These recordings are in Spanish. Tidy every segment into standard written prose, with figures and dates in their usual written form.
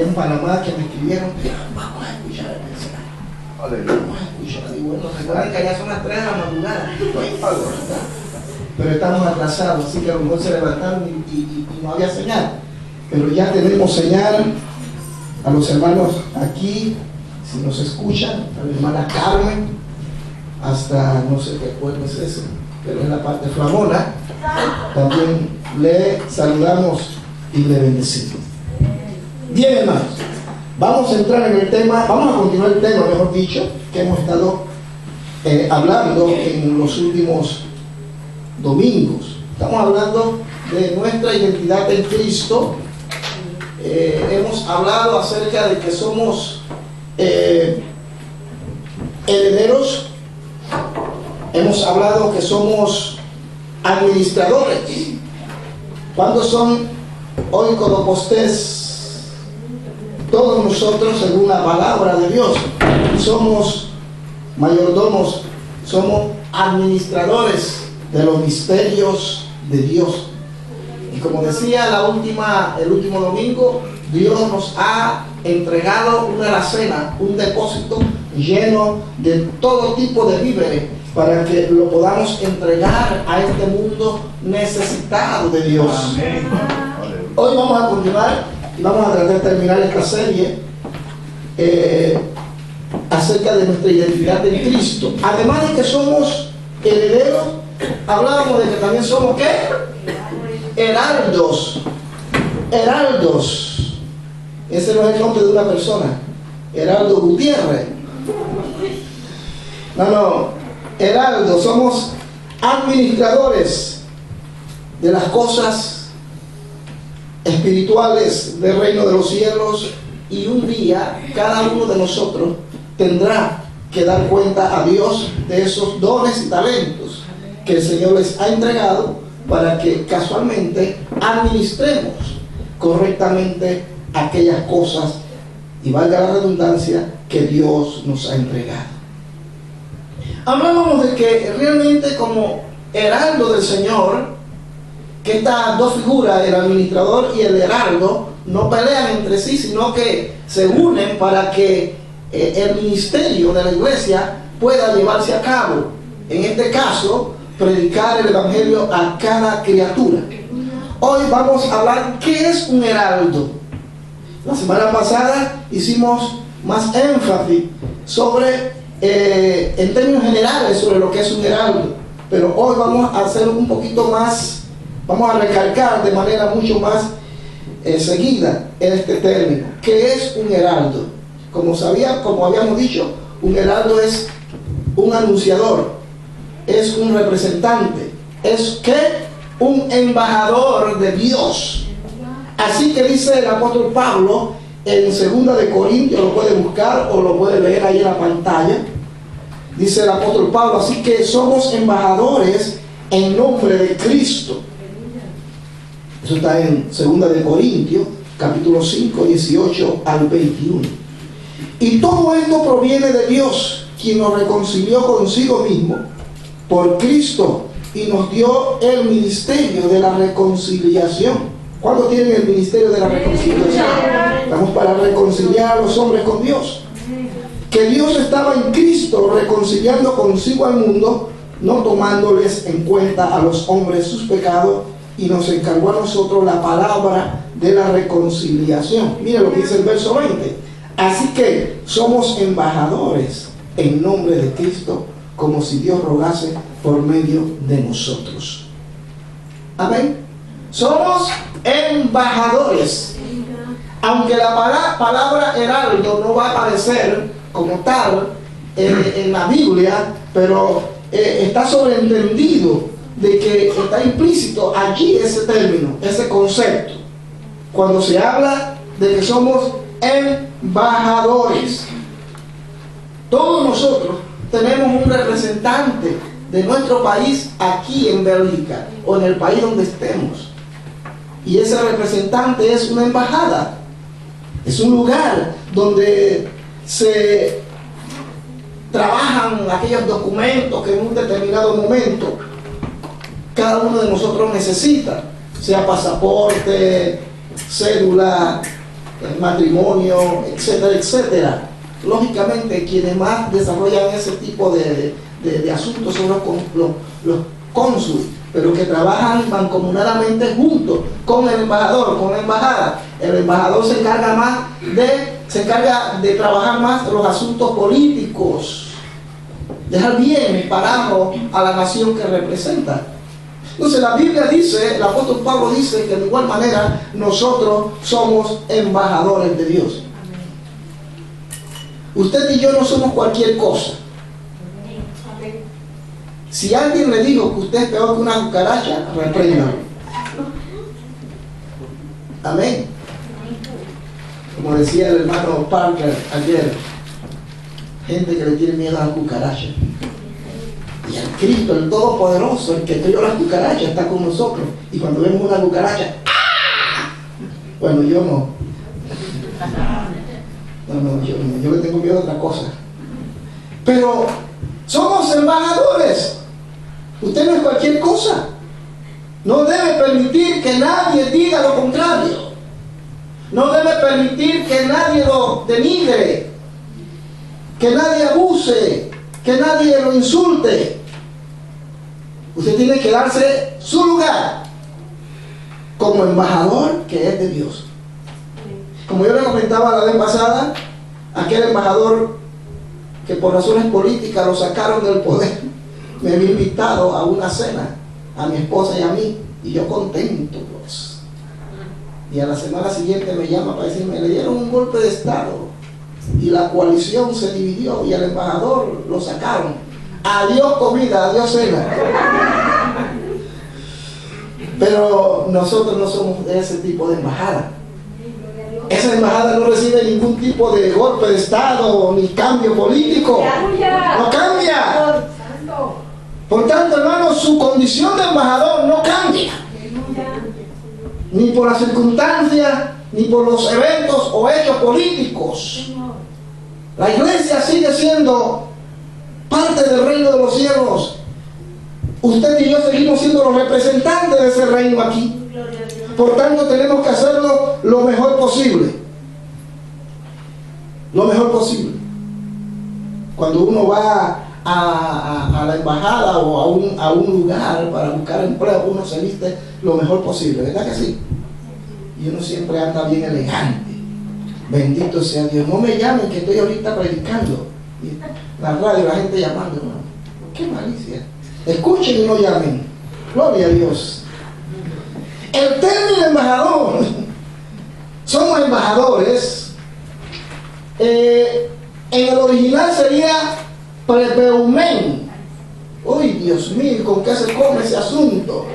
en Panamá que me escribieron, vamos a escuchar el mensaje. Vamos a escuchar. Y bueno, recuerden que allá son las 3 de la madrugada. Pero estamos atrasados, así que a lo mejor se levantaron y no había señal. Pero ya tenemos señal. A los hermanos aquí, si nos escuchan, a la hermana Carmen, hasta no sé qué pueblo es ese, pero en la parte flamona, también le saludamos y le bendecimos. Bien, hermanos, vamos a entrar en el tema, vamos a continuar el tema, mejor dicho, que hemos estado hablando en los últimos domingos. Estamos hablando de nuestra identidad en Cristo. Hemos hablado acerca de que somos herederos. Hemos hablado que somos administradores. ¿Cuántos son hoy Codopostés? Todos nosotros, según la palabra de Dios, somos mayordomos, somos administradores de los misterios de Dios. Y como decía el último domingo, Dios nos ha entregado una alacena, un depósito lleno de todo tipo de víveres para que lo podamos entregar a este mundo necesitado de Dios. Amén. Hoy vamos a continuar y vamos a tratar de terminar esta serie acerca de nuestra identidad en Cristo. Además de que somos herederos, hablábamos de que también somos ¿qué? Heraldos. Heraldos. Ese no es el nombre de una persona. Heraldo Gutiérrez. No. Heraldos. Somos administradores de las cosas espirituales del reino de los cielos. Y un día cada uno de nosotros tendrá que dar cuenta a Dios de esos dones y talentos que el Señor les ha entregado, para que casualmente administremos correctamente aquellas cosas, y valga la redundancia, que Dios nos ha entregado. Hablábamos de que realmente como heraldo del Señor, que estas dos figuras, el administrador y el heraldo, no pelean entre sí, sino que se unen para que el ministerio de la iglesia pueda llevarse a cabo. En este caso, predicar el evangelio a cada criatura. Hoy vamos a hablar qué es un heraldo. La semana pasada hicimos más énfasis sobre en términos generales sobre lo que es un heraldo, pero hoy vamos a hacer un poquito más, vamos a recalcar de manera mucho más seguida en este término. ¿Qué es un heraldo? Como habíamos dicho, un heraldo es un anunciador, es un representante, es un embajador de Dios. Así que dice el apóstol Pablo en 2 de Corintios, lo puede buscar o lo puede leer ahí en la pantalla. Dice el apóstol Pablo, así que somos embajadores en nombre de Cristo. Eso está en 2 de Corintios, capítulo 5, 18 al 21. Y todo esto proviene de Dios, quien nos reconcilió consigo mismo por Cristo y nos dio el ministerio de la reconciliación. ¿Cuándo tienen el ministerio de la reconciliación? Estamos para reconciliar a los hombres con Dios. Que Dios estaba en Cristo reconciliando consigo al mundo, no tomándoles en cuenta a los hombres sus pecados, y nos encargó a nosotros la palabra de la reconciliación. Mira lo que dice el verso 20. Así que somos embajadores en nombre de Cristo, como si Dios rogase por medio de nosotros. Amén. Somos embajadores. Aunque la palabra heraldo no va a aparecer como tal en la Biblia, pero está sobreentendido de que está implícito allí ese término, ese concepto, cuando se habla de que somos embajadores. Todos nosotros tenemos un representante de nuestro país aquí en Bélgica o en el país donde estemos, y ese representante es una embajada. Es un lugar donde se trabajan aquellos documentos que en un determinado momento cada uno de nosotros necesita, sea pasaporte, cédula, el matrimonio, etcétera, etcétera. Lógicamente, quienes más desarrollan ese tipo de asuntos son los cónsules, pero que trabajan mancomunadamente juntos con el embajador, con la embajada. El embajador se encarga de trabajar más los asuntos políticos, dejar bien parado a la nación que representa. Entonces la Biblia dice, el apóstol Pablo dice que de igual manera nosotros somos embajadores de Dios. Usted y yo no somos cualquier cosa. Si alguien le dijo que usted es peor que una cucaracha, repréndalo. Amén. Como decía el hermano Parker ayer, gente que le tiene miedo a la cucaracha. Y el Cristo, el Todopoderoso, el que crió las cucarachas, está con nosotros. Y cuando vemos una cucaracha, ¡ah! Bueno, yo no. Yo le tengo miedo a otra cosa. Pero somos embajadores. Usted no es cualquier cosa. No debe permitir que nadie diga lo contrario. No debe permitir que nadie lo denigre, que nadie abuse, que nadie lo insulte. Usted tiene que darse su lugar como embajador que es de Dios. Como yo le comentaba la vez pasada, aquel embajador que por razones políticas lo sacaron del poder, me había invitado a una cena, a mi esposa y a mí, y yo contento pues. Y a la semana siguiente me llama para decirme, le dieron un golpe de estado y la coalición se dividió y al embajador lo sacaron. Adiós comida, adiós cena. Pero nosotros no somos de ese tipo de embajada. Esa embajada no recibe ningún tipo de golpe de estado ni cambio político. No cambia. Por tanto, hermanos, su condición de embajador no cambia. Ni por las circunstancias, ni por los eventos o hechos políticos. La iglesia sigue siendo parte del reino de los cielos. Usted y yo seguimos siendo los representantes de ese reino aquí. Por tanto, tenemos que hacerlo lo mejor posible. Lo mejor posible. Cuando uno va a la embajada o a un lugar para buscar empleo, uno se viste lo mejor posible, ¿verdad que sí? Y uno siempre anda bien elegante. Bendito sea Dios. No me llamen que estoy ahorita predicando. Y la radio, la gente llamando, hermano. Qué malicia. Escuchen y no llamen. Gloria a Dios. El término embajador, somos embajadores, en el original sería prepeumen. Uy, Dios mío, ¿con qué se come ese asunto?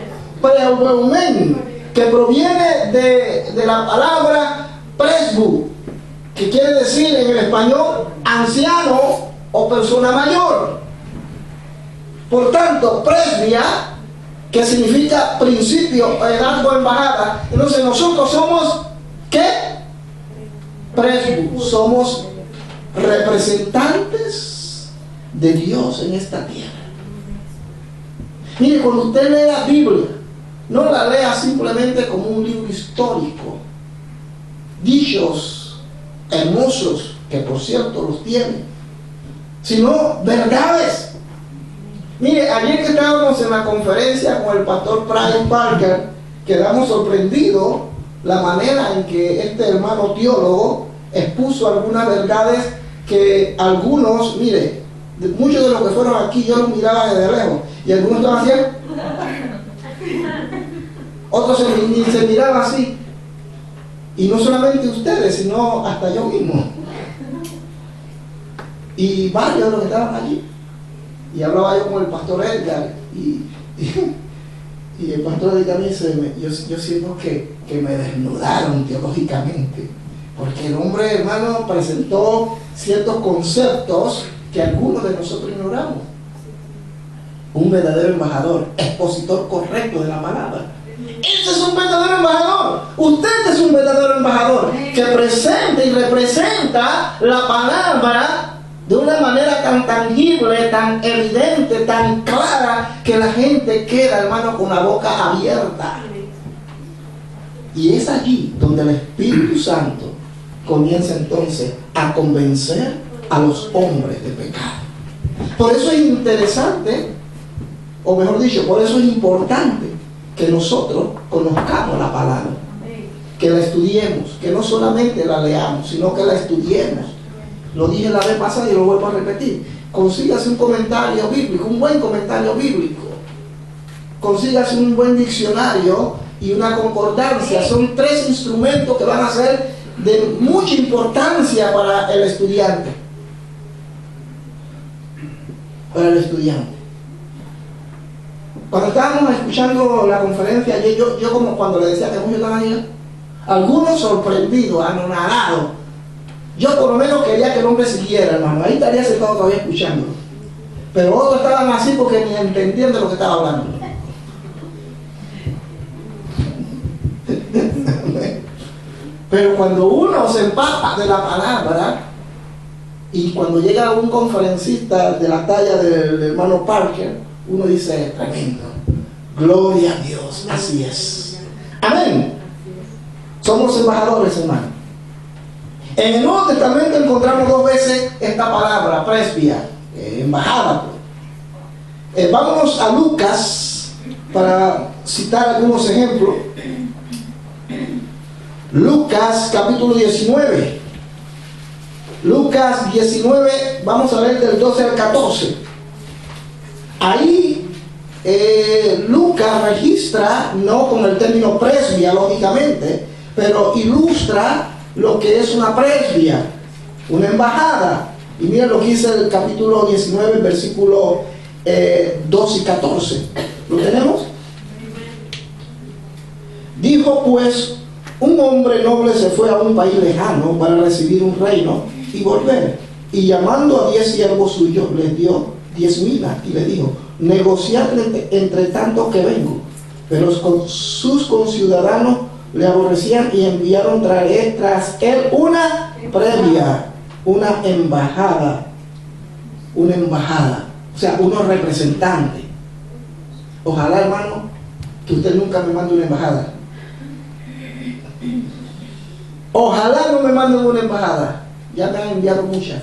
Prepeumen, que proviene de la palabra presbu, que quiere decir en el español anciano o persona mayor. Por tanto, presbia, que significa principio, edad o embajada. Entonces nosotros somos, ¿qué? Presbu, somos representantes de Dios en esta tierra. Mire, cuando usted lee la Biblia, no la lea simplemente como un libro histórico, dichos hermosos, que por cierto los tiene, sino verdades. Mire, ayer que estábamos en la conferencia con el pastor Brian Parker, quedamos sorprendidos la manera en que este hermano teólogo expuso algunas verdades que algunos, mire, muchos de los que fueron aquí yo los miraba desde lejos y algunos estaban así, otros ni se miraban así, y no solamente ustedes sino hasta yo mismo y varios de los que estaban allí. Y hablaba yo con el pastor Edgar y el pastor Edgar me dice, yo siento que me desnudaron teológicamente, porque el hombre, hermano, presentó ciertos conceptos que algunos de nosotros ignoramos. Un verdadero embajador, expositor correcto de la palabra. Ese es un verdadero embajador. Usted es un verdadero embajador que presenta y representa la palabra de una manera tan tangible, tan evidente, tan clara, que la gente queda, hermano, con la boca abierta. Y es allí donde el Espíritu Santo comienza entonces a convencer a los hombres de pecado. Por eso es interesante, o mejor dicho, por eso es importante que nosotros conozcamos la palabra, que la estudiemos, que no solamente la leamos, sino que la estudiemos. Lo dije la vez pasada y lo vuelvo a repetir. Consígase un comentario bíblico, un buen comentario bíblico. Consígase un buen diccionario y una concordancia. Son 3 instrumentos que van a ser de mucha importancia para el estudiante. Para el estudiante. Cuando estábamos escuchando la conferencia ayer, yo como cuando le decía que mucho estaba ahí, algunos sorprendidos, anonadados. Yo por lo menos quería que el hombre siguiera, hermano. Ahí estaría sentado todavía escuchando. Pero otros estaban así porque ni entendían de lo que estaba hablando. Pero cuando uno se empapa de la palabra, y cuando llega un conferencista de la talla del hermano Parker, uno dice, tremendo, gloria a Dios, así es. Amén. Somos embajadores, hermano. En el Nuevo Testamento encontramos 2 veces esta palabra, presbia, embajada. Vámonos a Lucas para citar algunos ejemplos. Lucas capítulo 19. Lucas 19, vamos a ver del 12 al 14. Ahí Lucas registra, no con el término presbia, lógicamente, pero ilustra lo que es una presbia, una embajada. Y miren lo que dice el capítulo 19, versículo 12 y 14. ¿Lo tenemos? Dijo pues, un hombre noble se fue a un país lejano para recibir un reino y volver. Y llamando a 10 siervos suyos, les dio 10 minas y le dijo, negociad entre tanto que vengo. Pero sus conciudadanos le aborrecían y enviaron tras él una previa, una embajada, o sea, unos representantes. Ojalá, hermano, que usted nunca me mande una embajada. Ojalá no me manden una embajada. Ya me han enviado muchas.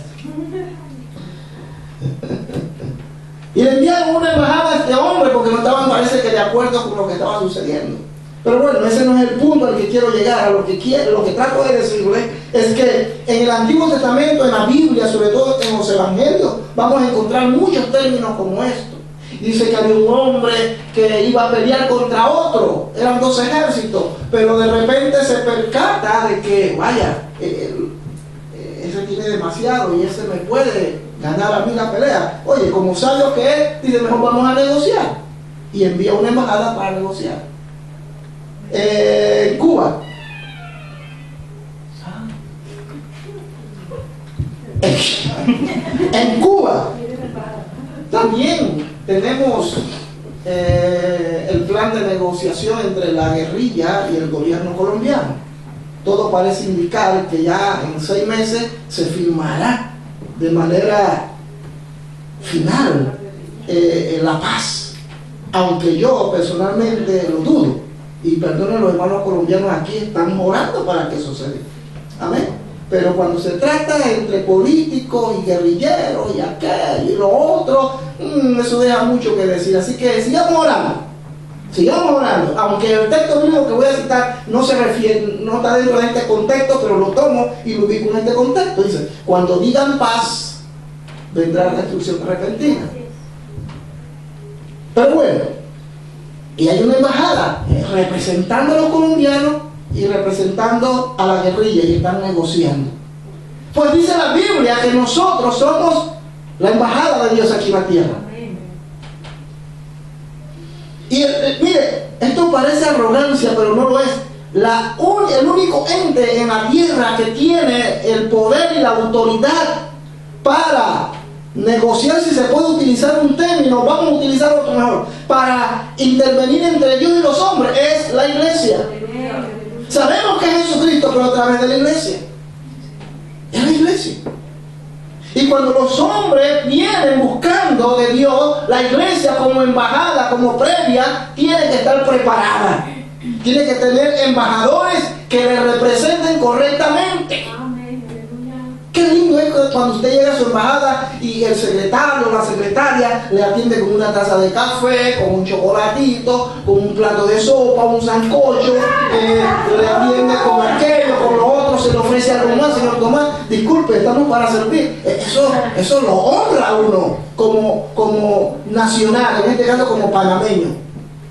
Y le enviaron una embajada a este hombre porque no estaban, parece que de acuerdo con lo que estaba sucediendo. Pero bueno, ese no es el punto al que quiero llegar. A lo que trato de decirle es que en el Antiguo Testamento, en la Biblia, sobre todo en los Evangelios, vamos a encontrar muchos términos como estos. Dice que había un hombre que iba a pelear contra otro, eran 2 ejércitos, pero de repente se percata de que, vaya, ese tiene demasiado y ese me puede ganar a mí la pelea. Oye, como sabio que es, dice, mejor vamos a negociar. Y envía una embajada para negociar. Cuba. En Cuba también tenemos el plan de negociación entre la guerrilla y el gobierno colombiano. Todo parece indicar que ya en 6 meses se firmará de manera final la paz, aunque yo personalmente lo dudo. Y perdonen, los hermanos colombianos aquí están orando para que eso se dé. Amén. Pero cuando se trata entre políticos y guerrilleros y aquel y lo otro, eso deja mucho que decir. Así que sigamos orando. Sigamos orando. Aunque el texto mismo que voy a citar no se refiere, no está dentro de este contexto, pero lo tomo y lo ubico en este contexto. Dice, cuando digan paz, vendrá la destrucción repentina. Pero bueno, y hay una embajada representando a los colombianos y representando a la guerrilla y están negociando. Pues dice la Biblia que nosotros somos la embajada de Dios aquí en la tierra. Y mire, esto parece arrogancia, pero no lo es. El único ente en la tierra que tiene el poder y la autoridad para negociar, si se puede utilizar un término, vamos a utilizar otro mejor, para intervenir entre Dios y los hombres, es la iglesia. Sabemos que es Jesucristo, pero a través de la iglesia. Es la iglesia. Y cuando los hombres vienen buscando de Dios, la iglesia como embajada, como previa, tiene que estar preparada. Tiene que tener embajadores que le representen correctamente. Qué lindo es cuando usted llega a su embajada y el secretario o la secretaria le atiende con una taza de café, con un chocolatito, con un plato de sopa, un sancocho, le atiende con aquello, con lo otro, se le ofrece algo más, señor Tomás, disculpe, estamos para servir. Eso lo honra a uno como nacional, en este caso como panameño.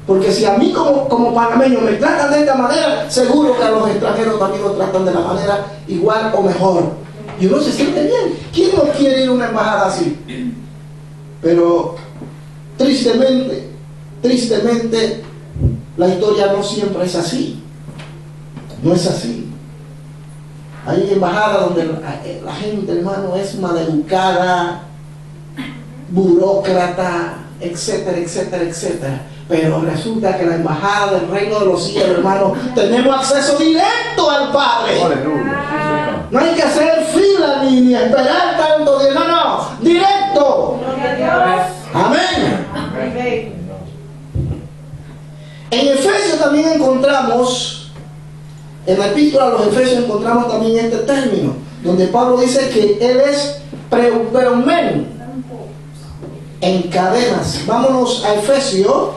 Porque si a mí como panameño me tratan de esta manera, seguro que a los extranjeros también los tratan de la manera igual o mejor. Y uno se siente bien. ¿Quién no quiere ir a una embajada así? Pero tristemente, la historia no siempre es así. No es así. Hay embajadas donde la gente, hermano, es maleducada, burócrata, etcétera, etcétera, etcétera. Pero resulta que la embajada del reino de los cielos, hermano, tenemos acceso directo al Padre. No hay que hacer fila ni esperar tanto. No, directo. Amén. En Efesios también encontramos, en la epístola a los Efesios encontramos también este término, donde Pablo dice que él es preumen, en cadenas. Vámonos a Efesios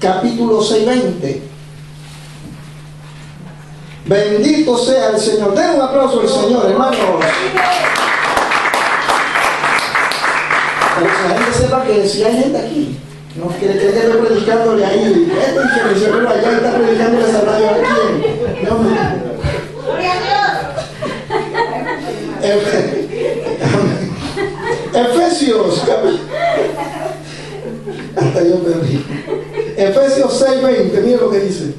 capítulo 6:20. Bendito sea el Señor. Den un aplauso al Señor, hermanos. Para que la gente sepa que si hay gente aquí, no quiere que esté predicándole ahí. Que el Señor allá está predicándole esa radio a quién. No, Efesios, hasta yo me río. Efesios 6:20, mira lo que dice.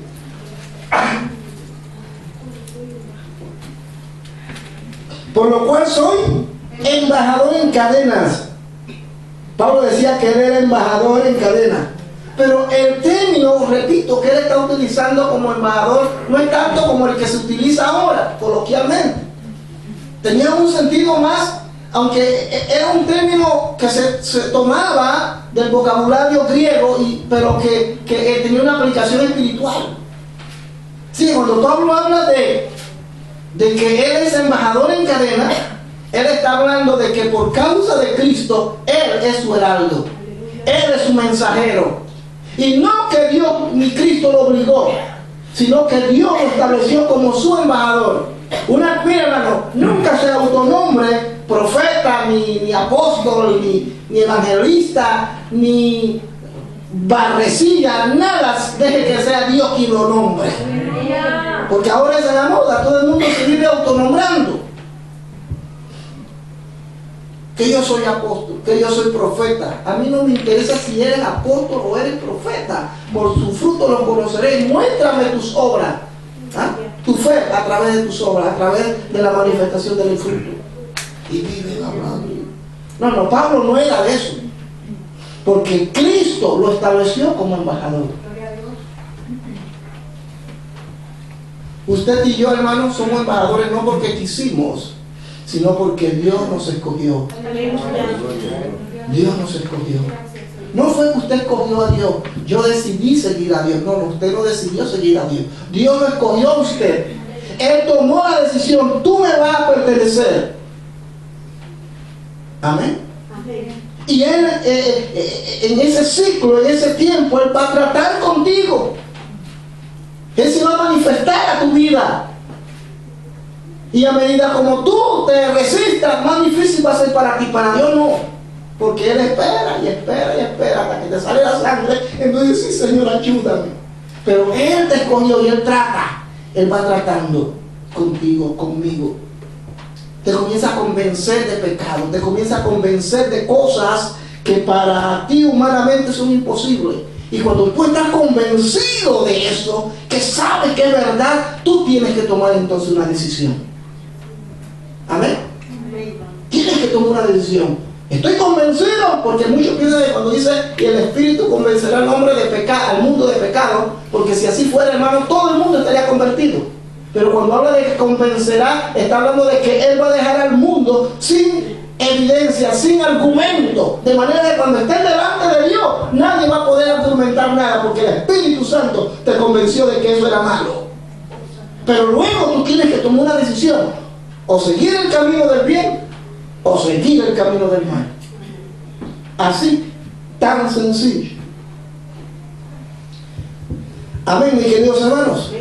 Por lo cual soy embajador en cadenas. Pablo decía que él era embajador en cadenas. Pero el término, repito, que él está utilizando como embajador no es tanto como el que se utiliza ahora, coloquialmente. Tenía un sentido más, aunque era un término que se tomaba del vocabulario griego, pero que tenía una aplicación espiritual. Sí, cuando Pablo habla de que él es embajador en cadena, él está hablando de que por causa de Cristo, él es su heraldo, él es su mensajero. Y no que Dios ni Cristo lo obligó, sino que Dios lo estableció como su embajador. Mira, hermano, nunca se autonombre profeta, ni apóstol, ni evangelista, ni barrecilla, nada, deje que sea Dios quien lo nombre. Porque ahora es la moda, todo el mundo se vive autonombrando. Que yo soy apóstol, que yo soy profeta. A mí no me interesa si eres apóstol o eres profeta. Por su fruto los conoceréis. Muéstrame tus obras. ¿Ah? Tu fe a través de tus obras, a través de la manifestación del fruto. Y viven hablando. No, Pablo no era de eso. Porque Cristo lo estableció como embajador. Usted y yo, hermanos, somos embajadores no porque quisimos, sino porque Dios nos escogió. Dios nos escogió. No fue que usted escogió a Dios. Yo decidí seguir a Dios. No, usted no decidió seguir a Dios. Dios lo escogió a usted. Él tomó la decisión. Tú me vas a pertenecer. Amén. Y Él, en ese ciclo, en ese tiempo, Él va a tratar contigo. Él se va a manifestar a tu vida. Y a medida como tú te resistas, más difícil va a ser para ti. Para Dios no. Porque Él espera y espera y espera hasta que te sale la sangre. Entonces sí, Señor, ayúdame. Pero Él te escogió y Él trata. Él va tratando contigo, conmigo. Te comienza a convencer de pecado. Te comienza a convencer de cosas que para ti humanamente son imposibles. Y cuando tú estás convencido de eso, que sabes que es verdad, tú tienes que tomar entonces una decisión. Amén. Tienes que tomar una decisión. Estoy convencido, porque muchos piensan que cuando dice que el Espíritu convencerá al hombre de pecado, al mundo de pecado, porque si así fuera, hermano, todo el mundo estaría convertido. Pero cuando habla de que convencerá, está hablando de que Él va a dejar al mundo sin evidencia, sin argumento, de manera que cuando estés delante de Dios, nadie va a poder argumentar nada, porque el Espíritu Santo te convenció de que eso era malo. Pero luego tú tienes que tomar una decisión, o seguir el camino del bien, o seguir el camino del mal. Así, tan sencillo. Amén, mis queridos hermanos.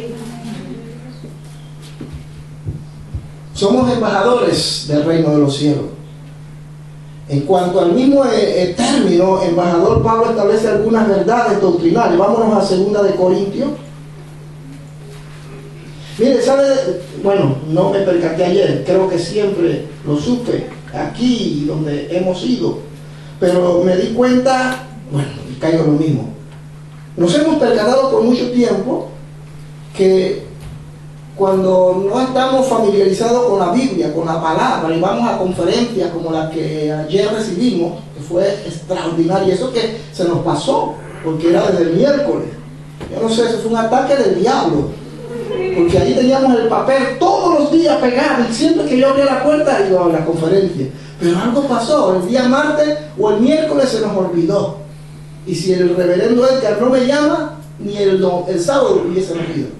Somos embajadores del reino de los cielos. En cuanto al mismo término, embajador, Pablo establece algunas verdades doctrinales. Vámonos a 2 de Corintios. Mire, ¿sabe? Bueno, no me percaté ayer, creo que siempre lo supe, aquí donde hemos ido, pero me di cuenta, bueno, y caigo en lo mismo. Nos hemos percatado por mucho tiempo que cuando no estamos familiarizados con la Biblia, con la palabra, y vamos a conferencias como la que ayer recibimos, que fue extraordinaria, eso que se nos pasó, porque era desde el miércoles. Yo no sé, eso fue un ataque del diablo, porque ahí teníamos el papel todos los días pegado, y siempre que yo abría la puerta iba a la conferencia. Pero algo pasó, el día martes o el miércoles se nos olvidó. Y si el reverendo Edgar no me llama, ni el sábado hubiese olvidado.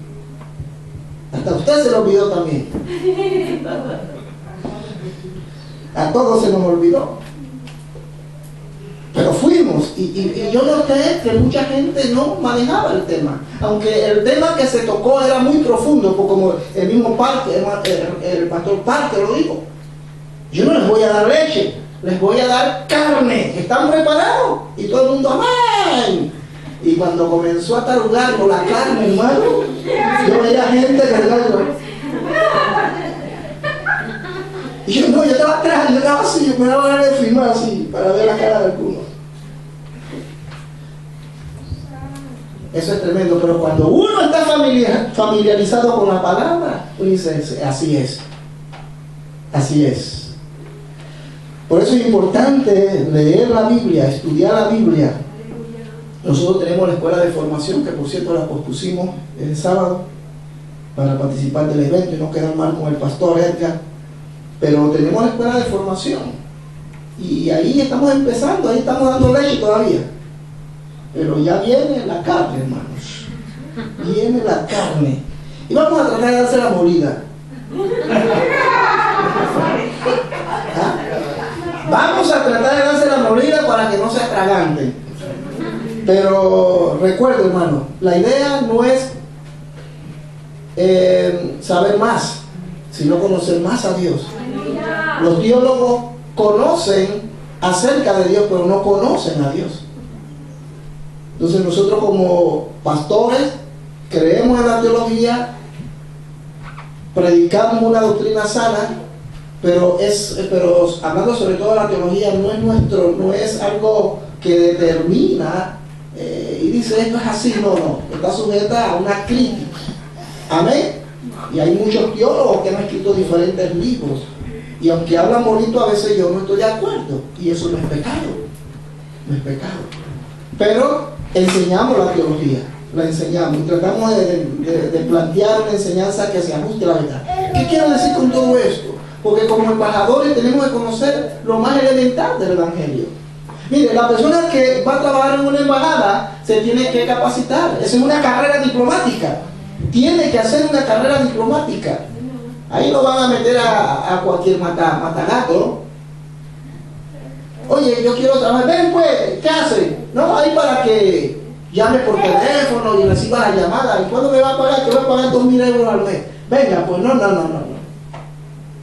Hasta usted se lo olvidó también. A todos se nos olvidó. Pero fuimos, y yo noté que mucha gente no manejaba el tema. Aunque el tema que se tocó era muy profundo, porque como el mismo el pastor Parque lo dijo. Yo no les voy a dar leche, les voy a dar carne. ¿Están preparados? Y todo el mundo, amén. Y cuando comenzó a tarugar con la carne, hermano, yo veía gente cargando. Y yo estaba atrás, yo estaba así, me daba ganas de filmar así, para ver la cara de alguno. Eso es tremendo, pero cuando uno está familiarizado con la palabra, uno dice, así es. Así es. Por eso es importante leer la Biblia, estudiar la Biblia. Nosotros tenemos la escuela de formación, que por cierto la pospusimos el sábado para participar del evento y no quedar mal con el pastor Edgar. Pero tenemos la escuela de formación y ahí estamos empezando, ahí estamos dando leche todavía. Pero ya viene la carne, hermanos. Viene la carne. Y vamos a tratar de darse la molida. ¿Ah? Vamos a tratar de darse la molida para que no se atraganten. Pero recuerdo, hermano, la idea no es saber más, sino conocer más a Dios. Los teólogos conocen acerca de Dios, pero no conocen a Dios. Entonces nosotros como pastores creemos en la teología, predicamos una doctrina sana, pero hablando sobre todo de la teología, no es algo que determina y dice esto es así, no, está sujeta a una crítica. Amén. Y hay muchos teólogos que han escrito diferentes libros, y aunque hablan bonito, a veces yo no estoy de acuerdo, y eso no es pecado, no es pecado. Pero enseñamos la teología, la enseñamos y tratamos de plantear una enseñanza que se ajuste a la verdad. ¿Qué quiero decir con todo esto? Porque como embajadores tenemos que conocer lo más elemental del Evangelio. Mire, la persona que va a trabajar en una embajada se tiene que capacitar. Es una carrera diplomática. Tiene que hacer una carrera diplomática. Ahí no van a meter a cualquier matagato. Oye, yo quiero trabajar. Ven pues, ¿qué hace? No, ahí para que llame por teléfono y reciba la llamada. ¿Y cuándo me va a pagar? Te voy a pagar 2.000 euros al mes. Venga, pues no.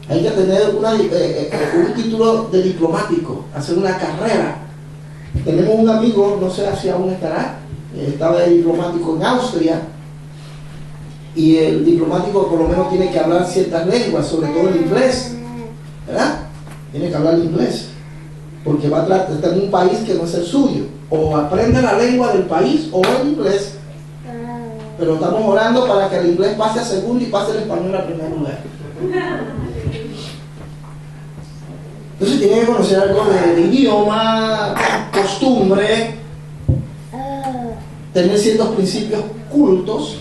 Hay que tener un título de diplomático, hacer una carrera. Tenemos un amigo, no sé si aún estará, estaba de diplomático en Austria, y el diplomático por lo menos tiene que hablar ciertas lenguas, sobre todo el inglés, ¿verdad? Tiene que hablar inglés, porque va a tratar en un país que no es el suyo. O aprende la lengua del país o el inglés, pero estamos orando para que el inglés pase a segundo y pase el español a primer lugar. Entonces tiene que conocer algo de idioma, costumbre, tener ciertos principios cultos,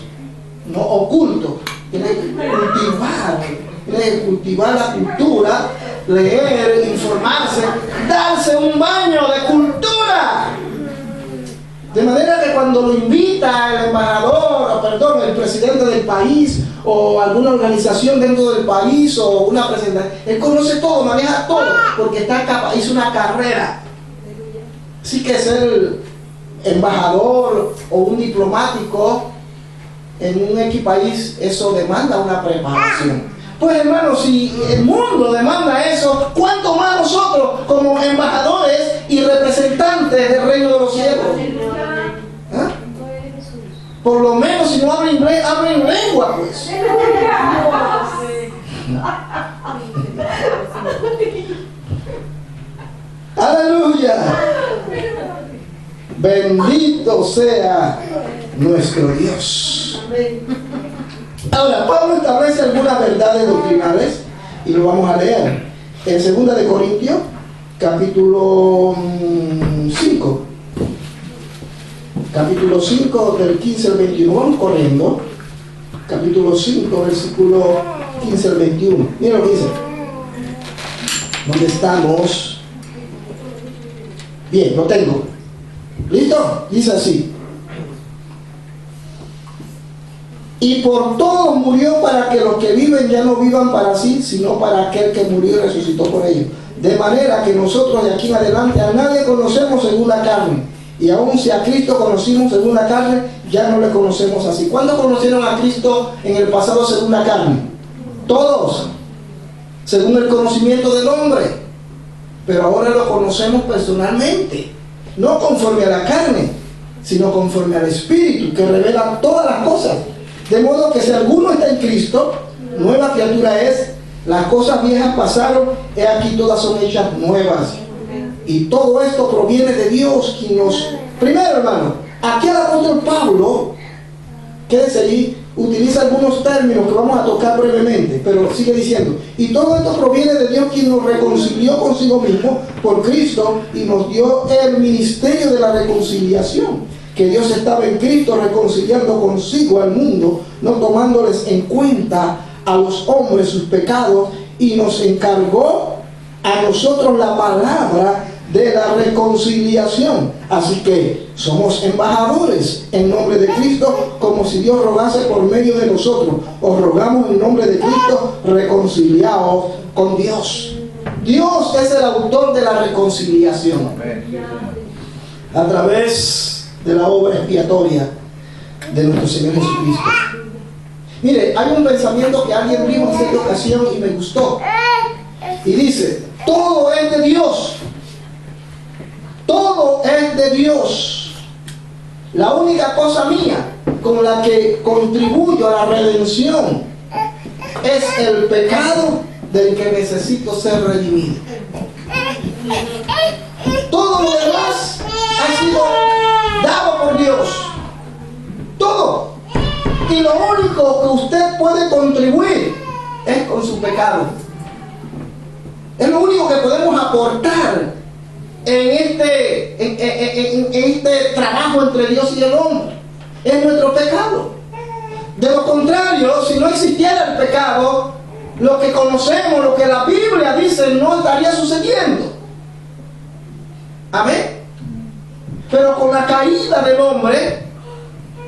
no ocultos. Tiene que cultivar la cultura, leer, informarse, darse un baño de cultura. De manera que cuando lo invita el embajador, el presidente del país o alguna organización dentro del país o una presentación. Él conoce todo, maneja todo, porque hizo una carrera. Así que ser embajador o un diplomático en un X país, eso demanda una preparación. Pues hermanos, si el mundo demanda eso, ¿cuánto más nosotros como embajadores y representantes del reino de los cielos? ¿Ah? Por lo menos si no hablan inglés, hablen lengua, pues. Aleluya. Bendito sea nuestro Dios. Ahora, Pablo establece algunas verdades doctrinales y lo vamos a leer en 2 de Corintios, capítulo 5. Capítulo 5 del 15 al 21. Vamos corriendo. Capítulo 5, versículo 15 al 21. Mira lo que dice. ¿Dónde estamos? Bien, lo tengo. ¿Listo? Dice así. Y por todos murió para que los que viven ya no vivan para sí, sino para aquel que murió y resucitó por ellos. De manera que nosotros de aquí en adelante a nadie conocemos según la carne. Y aun si a Cristo conocimos según la carne, ya no le conocemos así. ¿Cuándo conocieron a Cristo en el pasado según la carne? Todos, según el conocimiento del hombre. Pero ahora lo conocemos personalmente, no conforme a la carne, sino conforme al Espíritu, que revela todas las cosas. De modo que si alguno está en Cristo, nueva criatura es, las cosas viejas pasaron, he aquí todas son hechas nuevas. Y todo esto proviene de Dios, quien nos... Primero, hermano, aquí el apóstol Pablo, quédese allí, utiliza algunos términos que vamos a tocar brevemente, pero sigue diciendo, y todo esto proviene de Dios, quien nos reconcilió consigo mismo por Cristo y nos dio el ministerio de la reconciliación. Que Dios estaba en Cristo reconciliando consigo al mundo, no tomándoles en cuenta a los hombres sus pecados, y nos encargó a nosotros la palabra de la reconciliación. Así que somos embajadores en nombre de Cristo, como si Dios rogase por medio de nosotros. Os rogamos en nombre de Cristo, reconciliaos con Dios. Dios es el autor de la reconciliación a través de la obra expiatoria de nuestro Señor Jesucristo. Mire, hay un pensamiento que alguien dijo en cierta ocasión y me gustó. Y dice, todo es de Dios. Todo es de Dios. La única cosa mía con la que contribuyo a la redención es el pecado del que necesito ser redimido. Todo lo demás ha sido dado por Dios. Todo. Y lo único que usted puede contribuir es con su pecado. Es lo único que podemos aportar en este trabajo entre Dios y el hombre. Es nuestro pecado. De lo contrario, si no existiera el pecado, lo que conocemos, lo que la Biblia dice, no estaría sucediendo. Amén. Pero con la caída del hombre,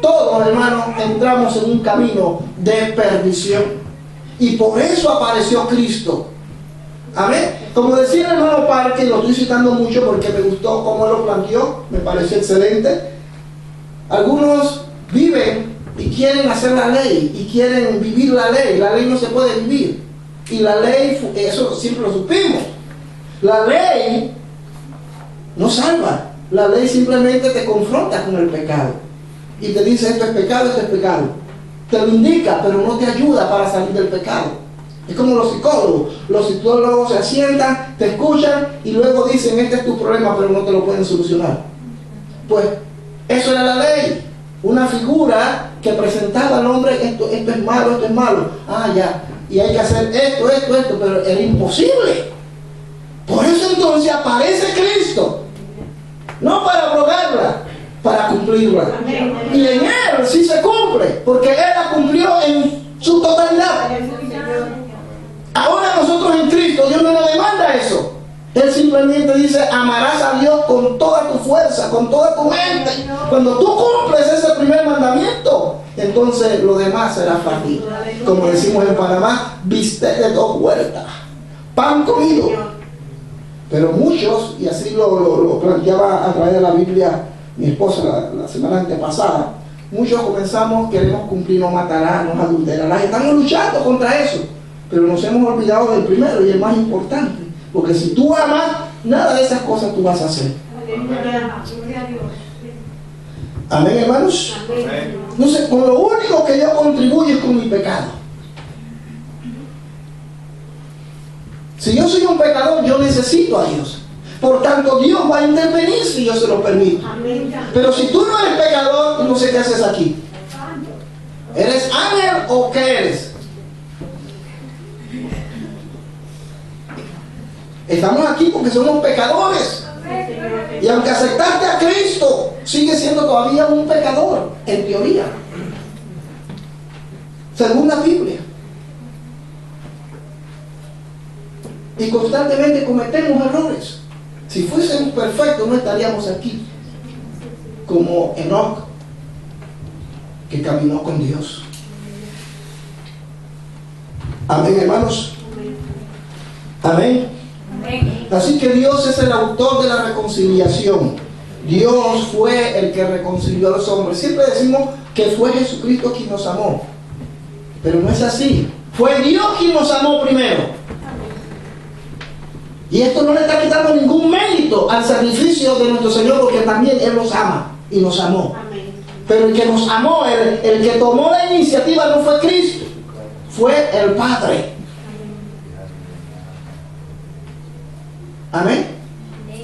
todos, hermanos, entramos en un camino de perdición. Y por eso apareció Cristo. Amén. Como decía el hermano Parque, lo estoy citando mucho porque me gustó cómo lo planteó, me pareció excelente. Algunos viven y quieren hacer la ley y quieren vivir la ley. La ley no se puede vivir. Y la ley, eso siempre lo supimos. La ley no salva. La ley simplemente te confronta con el pecado y te dice esto es pecado, esto es pecado. Te lo indica, pero no te ayuda para salir del pecado. Es como los psicólogos. Los psicólogos se asientan, te escuchan y luego dicen este es tu problema, pero no te lo pueden solucionar. Pues eso era la ley. Una figura que presentaba al hombre, esto es malo, esto es malo. Ah, ya. Y hay que hacer esto, pero era imposible. Por eso entonces aparece Cristo. No para abrogarla, para cumplirla. Y en Él sí se cumple, porque Él la cumplió en su totalidad. Ahora nosotros en Cristo, Dios no nos demanda eso. Él simplemente dice, amarás a Dios con toda tu fuerza, con toda tu mente. Cuando tú cumples ese primer mandamiento, entonces lo demás será fácil. Como decimos en Panamá, bistec de dos vueltas, pan comido. Pero muchos, y así lo planteaba a través de la Biblia mi esposa la semana antepasada, muchos queremos cumplir, no matarás, no adulterarás. Estamos luchando contra eso, pero nos hemos olvidado del primero y el más importante. Porque si tú amas, nada de esas cosas tú vas a hacer. Amén, hermanos. No sé, con lo único que yo contribuyo es con mi pecado. Si yo soy un pecador, yo necesito a Dios. Por tanto, Dios va a intervenir si yo se lo permito. Pero si tú no eres pecador, no sé qué haces aquí. ¿Eres ángel o qué eres? Estamos aquí porque somos pecadores. Y aunque aceptaste a Cristo, sigue siendo todavía un pecador, en teoría, según la Biblia. Y constantemente cometemos errores. Si fuésemos perfectos, no estaríamos aquí como Enoc, que caminó con Dios. Amén, hermanos. Amén. Así que Dios es el autor de la reconciliación. Dios fue el que reconcilió a los hombres. Siempre decimos que fue Jesucristo quien nos amó, pero no es así. Fue Dios quien nos amó primero. Y esto no le está quitando ningún mérito al sacrificio de nuestro Señor, porque también Él nos ama y nos amó. Pero el que nos amó, el que tomó la iniciativa no fue Cristo, fue el Padre. Amén.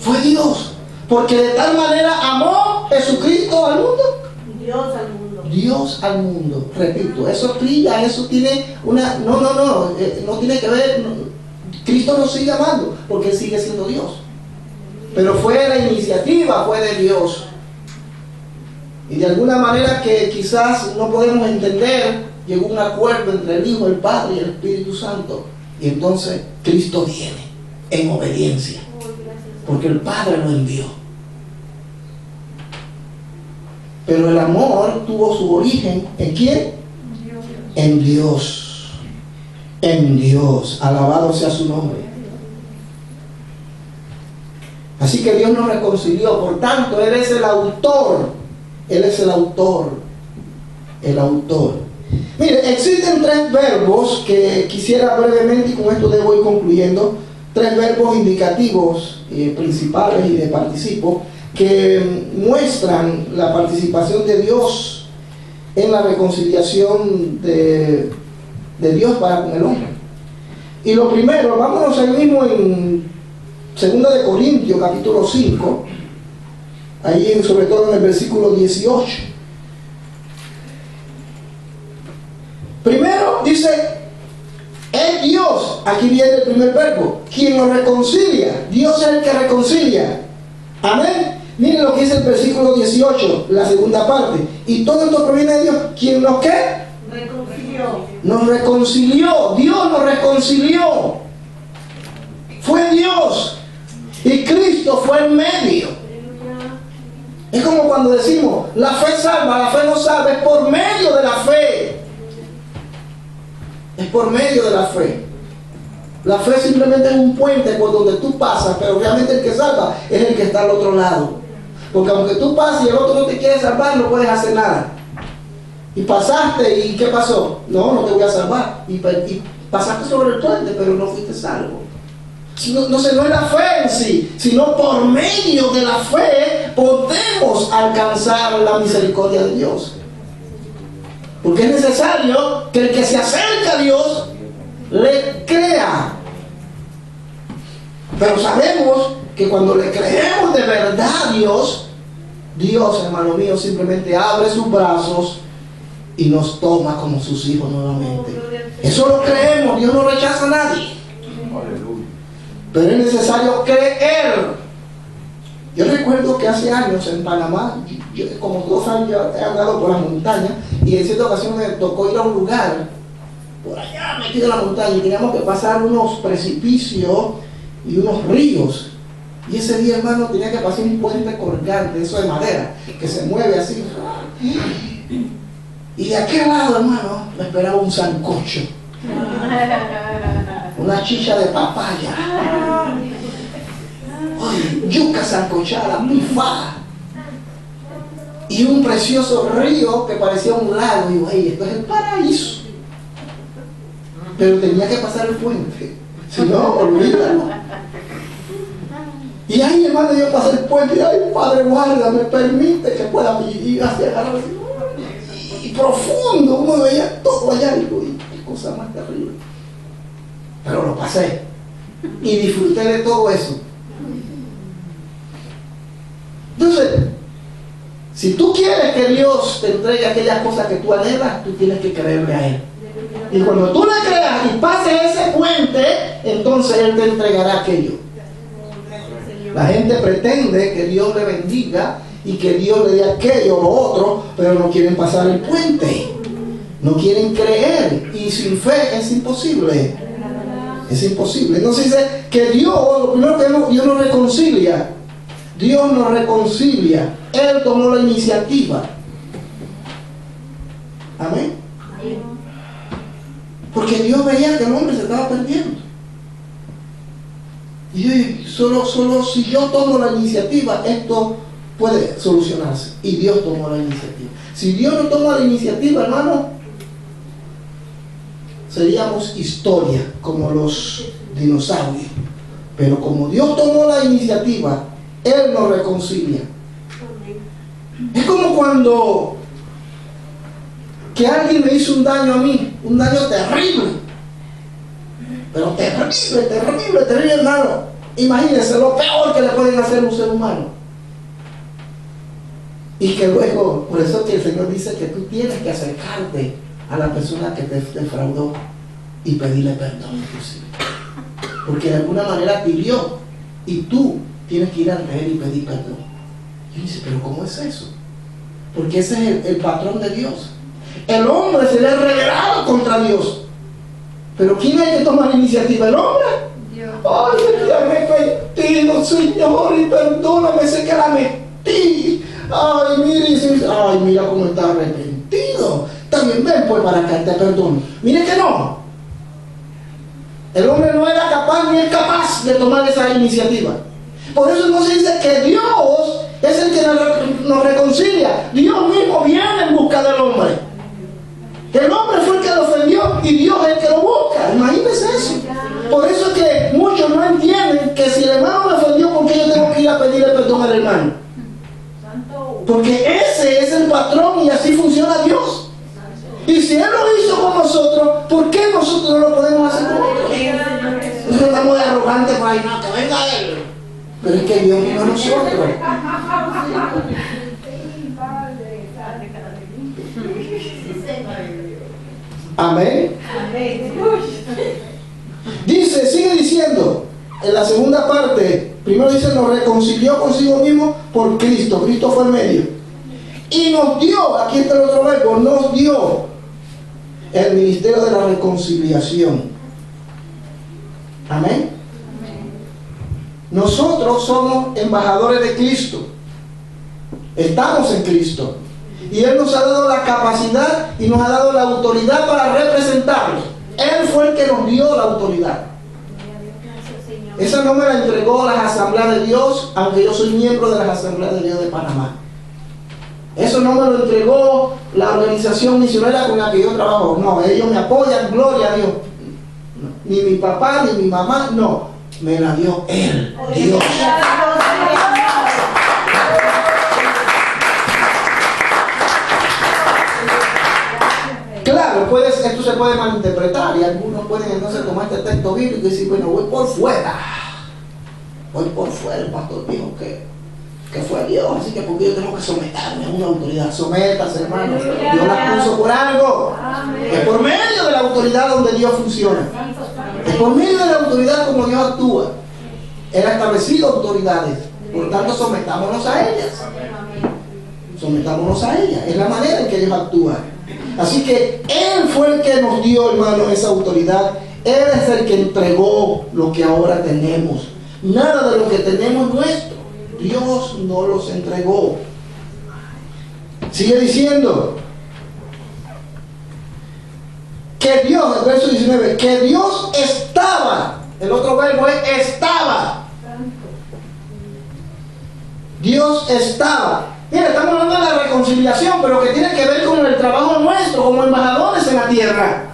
Fue Dios. Porque de tal manera amó Jesucristo al mundo. Dios al mundo. Dios al mundo. Repito, eso brilla, eso tiene una... No tiene que ver... Cristo nos sigue amando porque Él sigue siendo Dios. Pero fue la iniciativa, fue de Dios. Y de alguna manera que quizás no podemos entender, llegó un acuerdo entre el Hijo, el Padre y el Espíritu Santo. Y entonces Cristo viene en obediencia, porque el Padre lo envió. Pero el amor tuvo su origen ¿en quién? En Dios. En Dios. Alabado sea su nombre. Así que Dios nos reconcilió. Por tanto, Él es el autor. Él es el autor. El autor. Mire, existen tres verbos que quisiera brevemente, y con esto debo ir concluyendo, tres verbos indicativos principales y de participo que muestran la participación de Dios en la reconciliación de Dios para con el hombre. Y lo primero, vámonos ahí mismo en 2 de Corintios capítulo 5, ahí sobre todo en el versículo 18. Primero dice, es Dios, aquí viene el primer verbo, quien nos reconcilia. Dios es el que reconcilia. Amén. Miren lo que dice el versículo 18, la segunda parte. Y todo esto proviene de Dios. ¿Quién nos qué? Reconcilió. Nos reconcilió. Dios nos reconcilió. Fue Dios. Y Cristo fue el medio. Es como cuando decimos, la fe salva, la fe no salva. Es por medio de la fe. Es por medio de la fe. La fe simplemente es un puente por donde tú pasas, pero realmente el que salva es el que está al otro lado. Porque aunque tú pases y el otro no te quiere salvar, no puedes hacer nada. Y pasaste, ¿y qué pasó? No te voy a salvar. Y pasaste sobre el puente, pero no fuiste salvo. No es la fe en sí, sino por medio de la fe podemos alcanzar la misericordia de Dios. Porque es necesario que el que se acerca a Dios le crea. Pero sabemos que cuando le creemos de verdad a Dios, hermano mío, simplemente abre sus brazos y nos toma como sus hijos nuevamente. Eso lo creemos, Dios no rechaza a nadie. Pero es necesario creer. Yo recuerdo que hace años en Panamá, como 2 años he andado por las montañas, y en cierta ocasión me tocó ir a un lugar por allá metido en la montaña, y teníamos que pasar unos precipicios y unos ríos. Y ese día, hermano, tenía que pasar un puente colgante, eso de madera, que se mueve así. Y de aquel lado, hermano, me esperaba un sancocho, una chicha de papaya, oye, yuca sancochada, pifada, y un precioso río que parecía un lago. Y digo, hey, esto es el paraíso. Pero tenía que pasar el puente, si no, olvídalo. Y ahí, hermano, yo pasé el puente y, ay, Padre, guarda, me permite que pueda ir hacia allá. Y profundo, uno veía todo allá y digo, qué cosa más terrible. Pero lo pasé y disfruté de todo eso. Entonces, si tú quieres que Dios te entregue aquellas cosas que tú anhelas, tú tienes que creerle a Él. Y cuando tú le creas y pases ese puente, entonces Él te entregará aquello. La gente pretende que Dios le bendiga y que Dios le dé aquello o lo otro, pero no quieren pasar el puente. No quieren creer. Y sin fe es imposible. Es imposible. Entonces dice que Dios, lo primero que Dios nos reconcilia. Dios nos reconcilia. Él tomó la iniciativa. Amén. Porque Dios veía que el hombre se estaba perdiendo. Y solo si yo tomo la iniciativa, esto puede solucionarse. Y Dios tomó la iniciativa. Si Dios no toma la iniciativa, hermano, seríamos historia, como los dinosaurios. Pero como Dios tomó la iniciativa, Él nos reconcilia. Es como cuando que alguien me hizo un daño a mí, un daño terrible. Pero terrible, hermano. Imagínense lo peor que le pueden hacer a un ser humano. Y que luego, por eso que el Señor dice que tú tienes que acercarte a la persona que te defraudó y pedirle perdón inclusive. Porque de alguna manera te hirió y tú tienes que ir ante Él y pedir perdón. Y dice, pero ¿cómo es eso? Porque ese es el patrón de Dios. El hombre se le ha rebelado contra Dios. Pero ¿quién hay que tomar la iniciativa? ¿El hombre? Dios. Ay, ya me he metido, Señor, y perdóname, sé que la metí. Ay, mira cómo está arrepentido. También ven pues para acá, te perdono. Mire que no. El hombre no era capaz ni es capaz de tomar esa iniciativa. Por eso no se dice que Dios es el que nos reconcilia. Dios mismo viene en busca del hombre. El hombre fue el que lo ofendió y Dios es el que lo busca. Imagínense eso. Por eso es que muchos no entienden que si el hermano me ofendió, ¿por qué yo tengo que ir a pedirle perdón al hermano? Porque ese es el patrón y así funciona Dios. Y si Él lo hizo con nosotros, ¿por qué nosotros no lo podemos hacer con otros? Nosotros estamos de arrogantes por ahí, no, que venga Él. Pero es que Dios vino a nosotros. Amén. Dice, sigue diciendo en la segunda parte. Primero dice, nos reconcilió consigo mismo por Cristo. Cristo fue el medio. Y nos dio, aquí está el otro verbo, nos dio el ministerio de la reconciliación. Amén. Nosotros somos embajadores de Cristo. Estamos en Cristo. Y Él nos ha dado la capacidad y nos ha dado la autoridad para representarlo. Él fue el que nos dio la autoridad. Esa no me la entregó las Asambleas de Dios, aunque yo soy miembro de las Asambleas de Dios de Panamá. Eso no me lo entregó la organización misionera con la que yo trabajo. No, ellos me apoyan, gloria a Dios. Ni mi papá, ni mi mamá, no. Me la dio Él, Dios. Claro, esto se puede malinterpretar y algunos pueden entonces tomar este texto bíblico y decir, bueno, voy por fuera, el pastor dijo que fue Dios, así que porque yo tengo que someterme a una autoridad. Sométase, hermano, Dios la puso por algo. Es por medio de la autoridad donde Dios funciona, es por medio de la autoridad como Dios actúa. Él ha establecido autoridades, por tanto sometámonos a ellas. Sometámonos a ellas, es la manera en que ellos actúan. Así que Él fue el que nos dio, hermano, esa autoridad Él es el que entregó lo que ahora tenemos. Nada de lo que tenemos es nuestro. Dios nos los entregó. Sigue diciendo que Dios, el verso 19, que Dios estaba. El otro verbo es estaba. Dios estaba. Mira, estamos hablando de la reconciliación, pero que tiene que ver con el trabajo nuestro como embajadores en la tierra.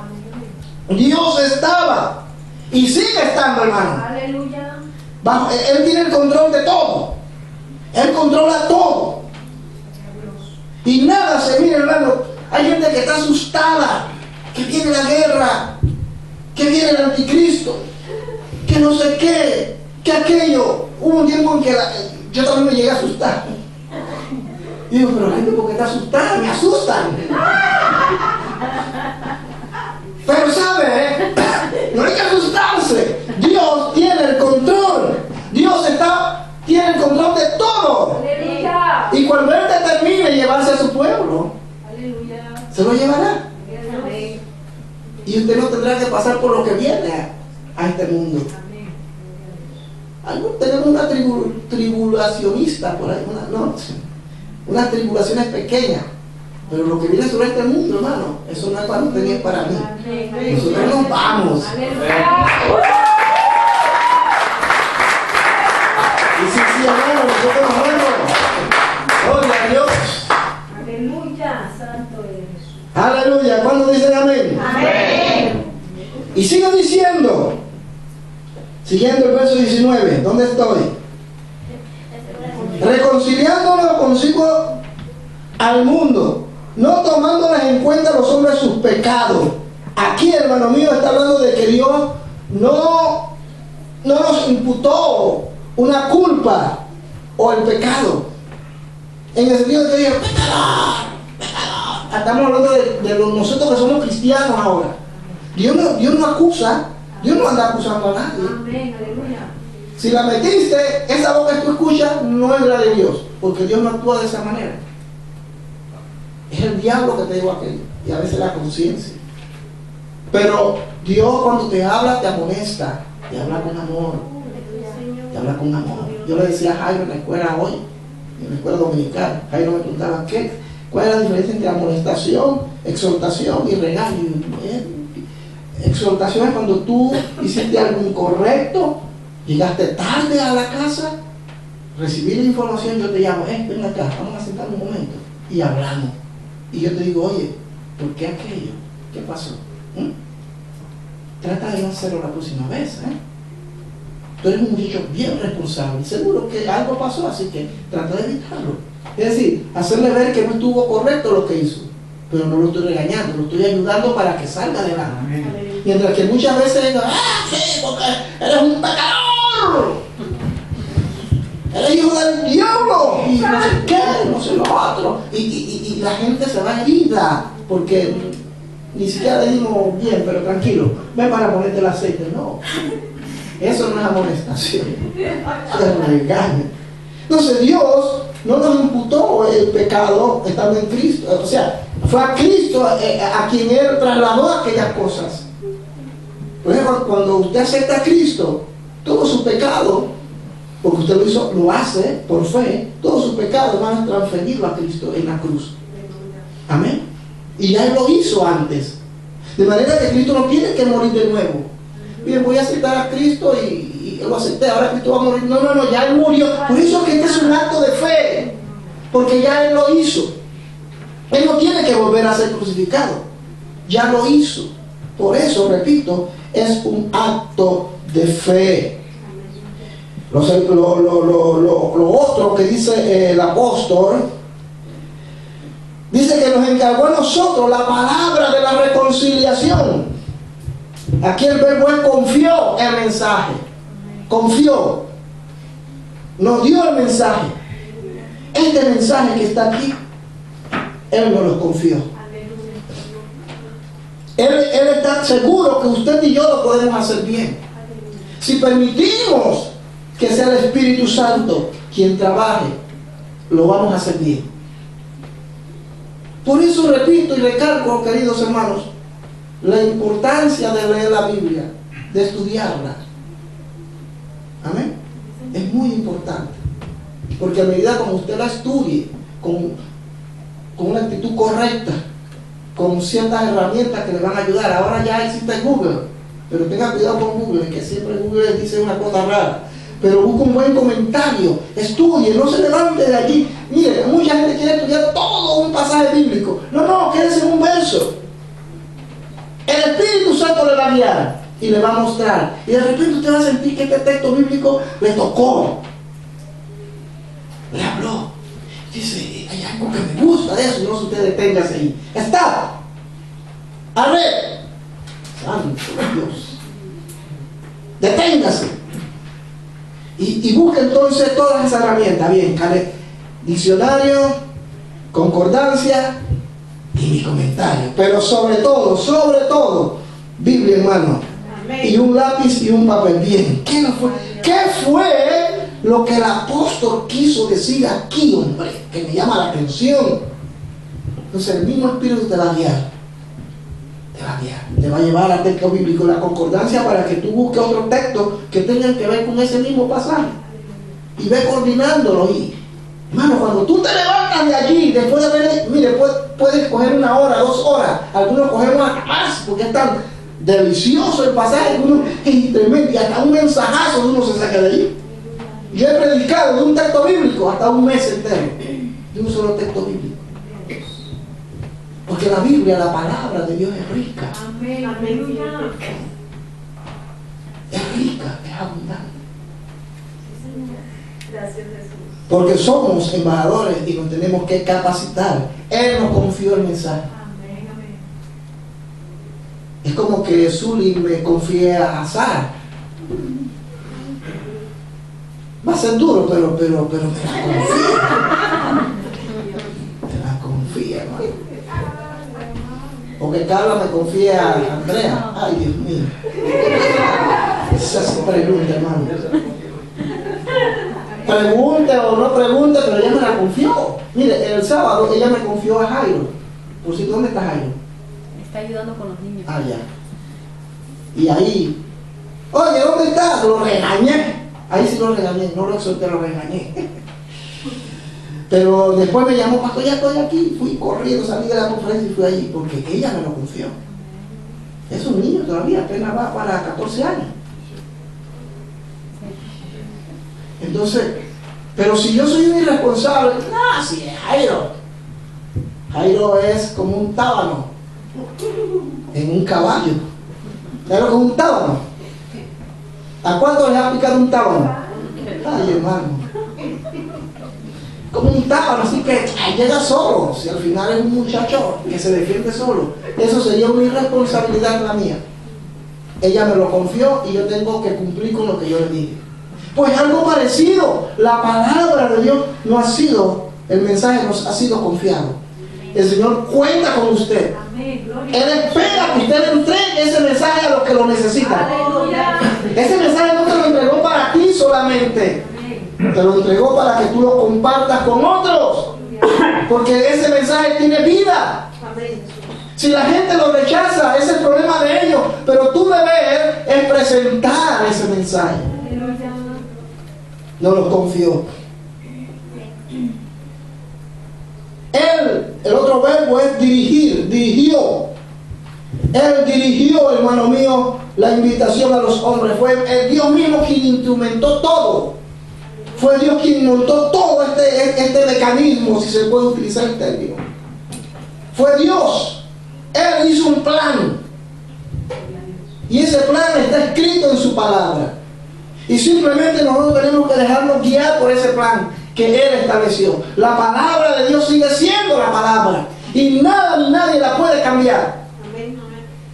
Dios estaba y sigue estando, hermano. Aleluya. Él tiene el control de todo. Él controla todo. Y nada se mira, hermano. Hay gente que está asustada, que viene la guerra, que viene el anticristo, que no sé qué, que aquello. Hubo un tiempo en que yo también me llegué a asustar. Y digo, pero gente, ¿por qué está asustada? Me asustan. Pero sabe, no hay que asustarse. Dios tiene el control. Dios tiene el control de todo. Aleluya. Y cuando Él determine llevarse a su pueblo, Aleluya. se lo llevará. Amén. Y usted no tendrá que pasar por lo que viene a este mundo. Tenemos una tribulacionista por ahí, unas tribulaciones pequeñas. Pero lo que viene sobre este mundo, hermano, eso no es para usted ni es para mí. Nosotros nos vamos. Y sí, hermano, nosotros nos vamos. Gloria a Dios. Aleluya, santo eres. Aleluya. ¿Cuándo dicen amén? Amén. Y sigo diciendo, siguiendo el verso 19, ¿dónde estoy? Reconciliándonos consigo al mundo, no tomándoles en cuenta los hombres sus pecados. Aquí, hermano mío, está hablando de que Dios no nos imputó una culpa o el pecado, en el sentido de que diga, pecador. Estamos hablando de nosotros que somos cristianos ahora. Dios no acusa. Dios no anda acusando a nadie. Amén, aleluya. Si la metiste, esa voz que tú escuchas no es la de Dios, porque Dios no actúa de esa manera. Es el diablo que te dijo aquello, y a veces la conciencia. Pero Dios, cuando te habla, te amonesta, te habla con amor, te habla con amor. Yo le decía a Jairo en la escuela hoy, en la escuela dominical, Jairo me preguntaba, ¿cuál es la diferencia entre amonestación, exhortación y regaño? Exhortación es cuando tú hiciste algo incorrecto, llegaste tarde a la casa, recibí la información, yo te llamo, ven acá, vamos a sentar un momento y hablamos. Y yo te digo, oye, ¿por qué aquello? ¿Qué pasó? Trata de no hacerlo la próxima vez. Tú eres un muchacho bien responsable y seguro que algo pasó, así que trata de evitarlo. Es decir, hacerle ver que no estuvo correcto lo que hizo, pero no lo estoy regañando, lo estoy ayudando para que salga adelante. Amén. Mientras que muchas veces digo, sí, porque eres un pecador, eres hijo del diablo, y no sé qué, no sé lo otro, y la gente se va herida, porque ni siquiera le digo bien, pero tranquilo, ven para ponerte el aceite. No, eso no es amonestación, eso es un engaño. Entonces Dios no nos imputó el pecado estando en Cristo, o sea, fue a Cristo a quien Él trasladó aquellas cosas. Por ejemplo, cuando usted acepta a Cristo, todo su pecado, porque usted lo hace por fe, todos sus pecados van a transferirlo a Cristo en la cruz. Amén. Y ya Él lo hizo antes. De manera que Cristo no tiene que morir de nuevo. Bien, voy a aceptar a Cristo y lo acepté, ahora Cristo va a morir. No, ya Él murió. Por eso es que este es un acto de fe, porque ya Él lo hizo. Él no tiene que volver a ser crucificado, ya lo hizo. Por eso, repito, es un acto de fe. Lo otro que dice el apóstol, dice que nos encargó a nosotros la palabra de la reconciliación. Aquí el verbo es confió el mensaje. Confió. Nos dio el mensaje. Este mensaje que está aquí, Él nos lo confió. Él está seguro que usted y yo lo podemos hacer bien. Si permitimos que sea el Espíritu Santo quien trabaje, lo vamos a hacer bien. Por eso repito y recalco, queridos hermanos, la importancia de leer la Biblia. de estudiarla. Amén. Es muy importante. Porque a medida como usted la estudie, con una actitud correcta, con ciertas herramientas que le van a ayudar. Ahora ya existe Google, pero tenga cuidado con Google, que siempre Google dice una cosa rara. Pero busque un buen comentario, estudie, no se levante de allí. Mire, mucha gente quiere estudiar todo un pasaje bíblico. No, quédese en un verso. El Espíritu Santo le va a guiar y le va a mostrar. Y de repente usted va a sentir que este texto bíblico le tocó, le habló. Dice, hay algo que me gusta de eso. No sé, usted deténgase ahí. Está. A ver. Santo Dios. Deténgase. Y busque entonces todas esas herramientas. Bien, diccionario, concordancia y mi comentario. Pero sobre todo, Biblia en mano. Amén. Y un lápiz y un papel. Bien, ¿qué fue lo que el apóstol quiso decir aquí, hombre? Que me llama la atención. Entonces el mismo Espíritu te va a guiar. Te va a llevar al texto bíblico, la concordancia, para que tú busques otros textos que tengan que ver con ese mismo pasaje. Y ve coordinándolo. Y, hermano, cuando tú te levantas de allí, después de ver, mire, puedes coger 1 hora, 2 horas. Algunos cogen más, porque es tan delicioso el pasaje, uno es tremendo, y hasta un mensajazo uno se saca de allí. Yo he predicado de un texto bíblico hasta un mes entero, de un solo texto bíblico. Porque la Biblia, la palabra de Dios es rica. Amén. Es rica, es abundante. Gracias, Jesús. Porque somos embajadores y nos tenemos que capacitar. Él nos confió el mensaje. Amén. Es como que Zully me confíe a Sara. Va a ser duro, pero me la confía. Me la confía, hermano. O que Carla me confía a Andrea. Ay, Dios mío. Esa es pregunta, hermano. Pregunte o no pregunte, pero ella me la confió. Mire, el sábado ella me confió a Jairo. Por si, ¿dónde está Jairo? Está ayudando con los niños. Ah, ya. Y ahí, oye, ¿dónde estás? Lo regañé. Ahí sí lo regañé, no lo exhorté, lo regañé. Pero después me llamó, pastor, ya estoy aquí. Fui corriendo, salí de la conferencia y fui allí, porque ella me lo confió. Es un niño todavía, apenas va para 14 años. Entonces, pero si yo soy un irresponsable, si es Jairo. Jairo es como un tábano en un caballo. ¿Sabes lo que es un tábano? ¿A cuánto les ha picado un tábano? Ay, hermano. Como un tábano, así que llega solo. Si al final es un muchacho que se defiende solo, eso sería una irresponsabilidad la mía. Ella me lo confió y yo tengo que cumplir con lo que yo le dije. Pues algo parecido, la palabra de Dios no ha sido, el mensaje nos ha sido confiado. El Señor cuenta con usted. Él espera que usted le entregue ese mensaje a los que lo necesitan. Ese mensaje no te lo entregó para ti solamente. Te lo entregó para que tú lo compartas con otros. Porque ese mensaje tiene vida. Si la gente lo rechaza, ese es el problema de ellos. Pero tu deber es presentar ese mensaje. No lo confió. Él, el otro verbo es dirigir, dirigió. Él dirigió, hermano mío, la invitación a los hombres. Fue el Dios mismo quien instrumentó todo. Fue Dios quien montó todo este mecanismo, si se puede utilizar el término. Fue Dios. Él hizo un plan. Y ese plan está escrito en su palabra. Y simplemente nosotros tenemos que dejarnos guiar por ese plan que Él estableció. La palabra de Dios sigue siendo la palabra. Y nada ni nadie la puede cambiar.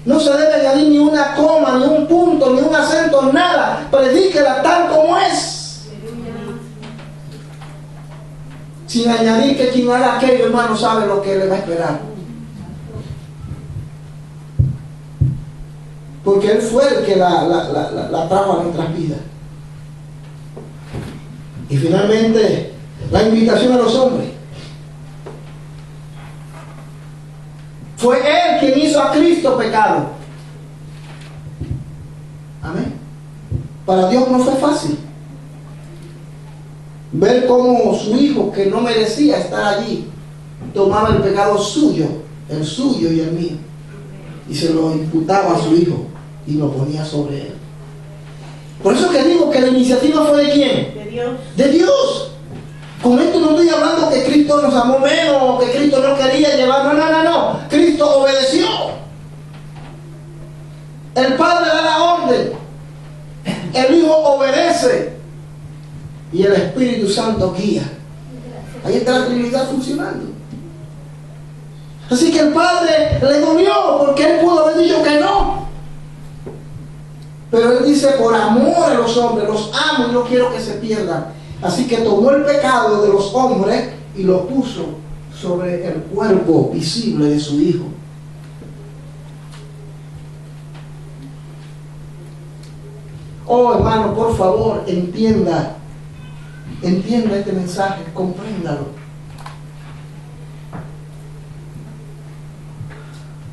No se debe añadir ni una coma, ni un punto, ni un acento, nada. Predíquela tal como es. Sin añadir que quien haga aquello, hermano, sabe lo que le va a esperar. Porque Él fue el que la trajo a nuestras vidas. Y finalmente, la invitación a los hombres. Fue Él quien hizo a Cristo pecado. Amén. Para Dios no fue fácil ver cómo su hijo, que no merecía estar allí, tomaba el pecado suyo, el suyo y el mío, y se lo imputaba a su hijo y lo ponía sobre él. Por eso que digo que la iniciativa fue de ¿quién? De Dios. De Dios. Con esto no estoy hablando que Cristo nos amó menos o que Cristo no quería llevar. No. Cristo obedeció. El Padre da la orden. El Hijo obedece. Y el Espíritu Santo guía. Ahí está la Trinidad funcionando. Así que el Padre le dolió porque Él pudo haber dicho que no. Pero Él dice, por amor a los hombres, los amo y no quiero que se pierdan. Así que tomó el pecado de los hombres y lo puso sobre el cuerpo visible de su Hijo. Oh, hermano, por favor, entienda este mensaje, compréndalo.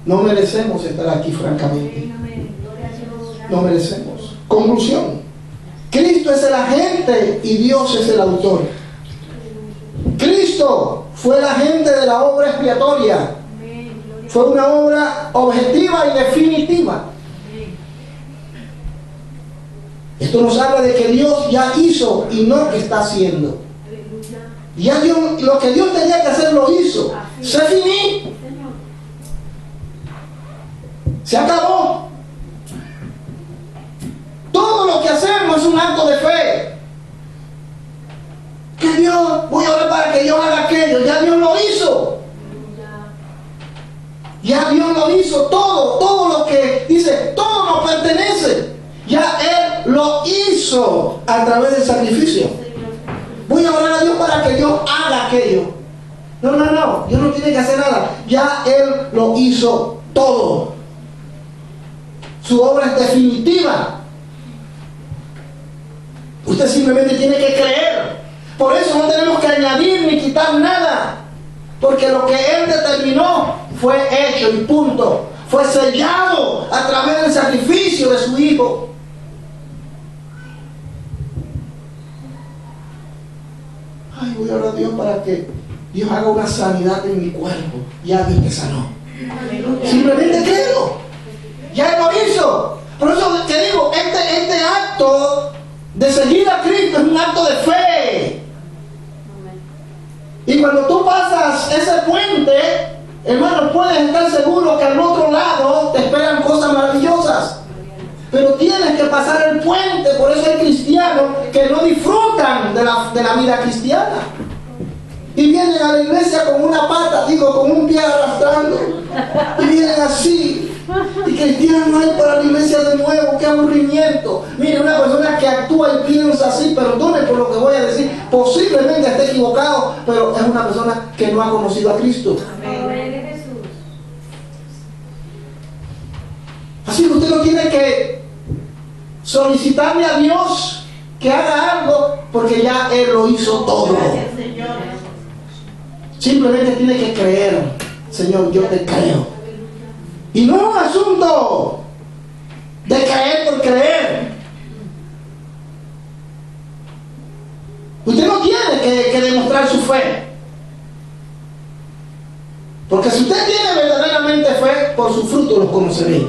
No merecemos estar aquí, francamente. No merecemos. Conclusión. Cristo es el agente y Dios es el autor. Cristo fue el agente de la obra expiatoria. Fue una obra objetiva y definitiva. Esto nos habla de que Dios ya hizo y no que está haciendo. Ya Dios, lo que Dios tenía que hacer lo hizo. Se finí. Se acabó. Todo lo que hacemos es un acto de fe. Que Dios, voy a orar para que Dios haga aquello. Ya Dios lo hizo. Ya Dios lo hizo todo lo que dice, todo nos pertenece. Ya Él lo hizo a través del sacrificio. Voy a orar a Dios para que Dios haga aquello. No, Dios no tiene que hacer nada. Ya Él lo hizo todo. Su obra es definitiva. Usted simplemente tiene que creer. Por eso no tenemos que añadir ni quitar nada. Porque lo que Él determinó fue hecho y punto. Fue sellado a través del sacrificio de su Hijo. Ay, voy a orar a Dios para que Dios haga una sanidad en mi cuerpo. Ya Dios te sanó. Simplemente créelo. Ya Él lo hizo. Por eso te digo, este acto de seguir a Cristo es un acto de fe. Y cuando tú pasas ese puente, hermano, puedes estar seguro que al otro lado te esperan cosas maravillosas. Pero tienes que pasar el puente. Por eso hay cristianos que no disfrutan de la vida cristiana. Y vienen a la iglesia con una pata, con un pie arrastrando. Y vienen así. Y cristianos hay para la iglesia de nuevo, qué aburrimiento. Mire, una persona que actúa y piensa así, perdone por lo que voy a decir, posiblemente esté equivocado, pero es una persona que no ha conocido a Cristo. Amén. Así que usted no tiene que solicitarle a Dios que haga algo, porque ya Él lo hizo todo. Simplemente tiene que creer. Señor, yo te creo. Y no es un asunto de creer por creer. Usted no tiene que demostrar su fe. Porque si usted tiene verdaderamente fe, por sus frutos los conoceréis.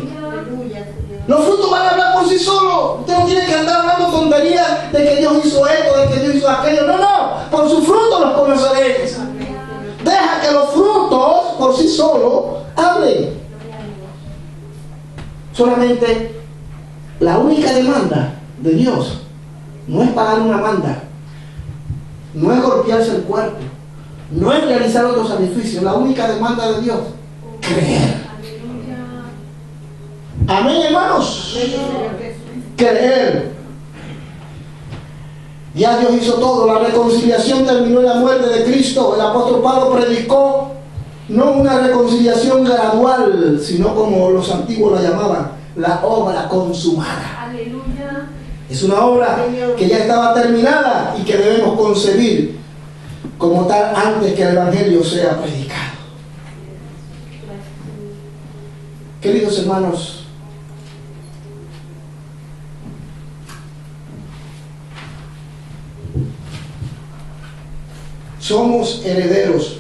Los frutos van a hablar por sí solos. Usted no tiene que andar hablando tonterías de que Dios hizo esto, de que Dios hizo aquello. No, por sus frutos los conoceréis. Deja que los frutos por sí solos hablen. Solamente la única demanda de Dios no es pagar una manda, no es golpearse el cuerpo, no es realizar otro sacrificio. La única demanda de Dios, creer. Amén, hermanos. Creer. Ya Dios hizo todo. La reconciliación terminó en la muerte de Cristo. El apóstol Pablo predicó no una reconciliación gradual, sino como los antiguos la llamaban, la obra consumada. Aleluya. Es una obra que ya estaba terminada y que debemos concebir como tal antes que el Evangelio sea predicado. Queridos hermanos, Somos herederos.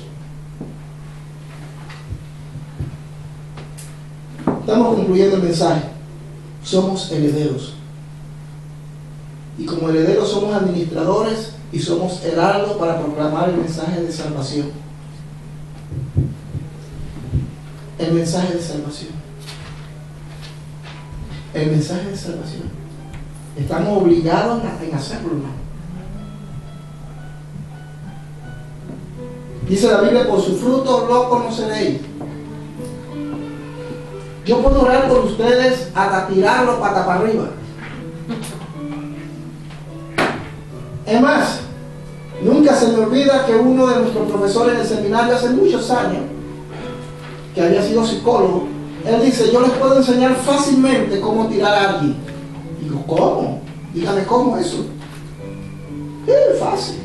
Estamos concluyendo el mensaje. Somos herederos. Y como herederos somos administradores y somos heraldos para proclamar el mensaje de salvación. El mensaje de salvación. El mensaje de salvación. Estamos obligados en hacerlo, ¿no? Dice la Biblia, por su fruto lo conoceréis. Yo puedo orar por ustedes hasta tirarlo pata para arriba. Es más, nunca se me olvida que uno de nuestros profesores en el seminario hace muchos años, que había sido psicólogo, él dice, yo les puedo enseñar fácilmente cómo tirar a alguien. Digo, ¿cómo? Dígame cómo eso. Es fácil.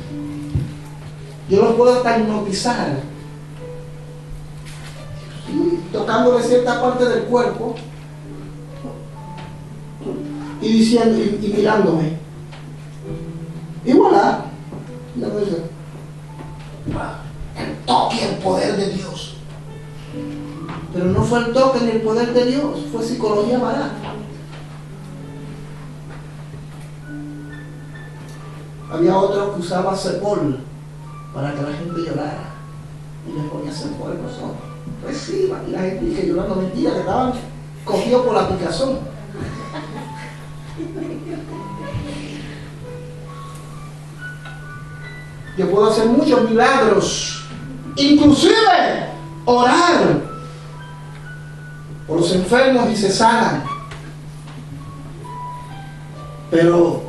Yo los puedo hasta hipnotizar. Sí, tocándole cierta parte del cuerpo y diciendo y mirándome. Y voilà. El toque y el poder de Dios. Pero no fue el toque ni el poder de Dios, fue psicología barata. Había otro que usaba cepol para que la gente llorara. Y le ponía cepol en los ojos. Pues sí, y la gente dije llorando mentira, que estaban cogidos por la picazón. Yo puedo hacer muchos milagros, inclusive orar por los enfermos y se sanan. Pero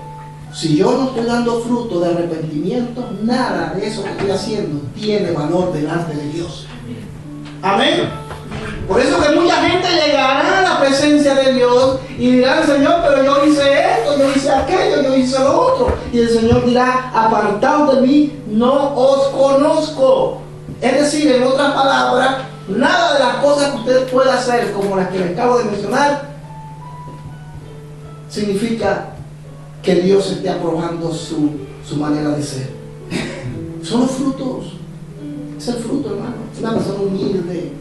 si yo no estoy dando fruto de arrepentimiento, nada de eso que estoy haciendo tiene valor delante de Dios. Amén. Por eso que mucha gente llegará a la presencia de Dios y dirá, Señor, pero yo hice esto, yo hice aquello, yo hice lo otro. Y el Señor dirá, apartaos de mí, no os conozco. Es decir, en otras palabras, nada de las cosas que usted pueda hacer, como las que les acabo de mencionar, significa que Dios esté aprobando su manera de ser. Son los frutos. Es el fruto, hermano. Es una persona humilde,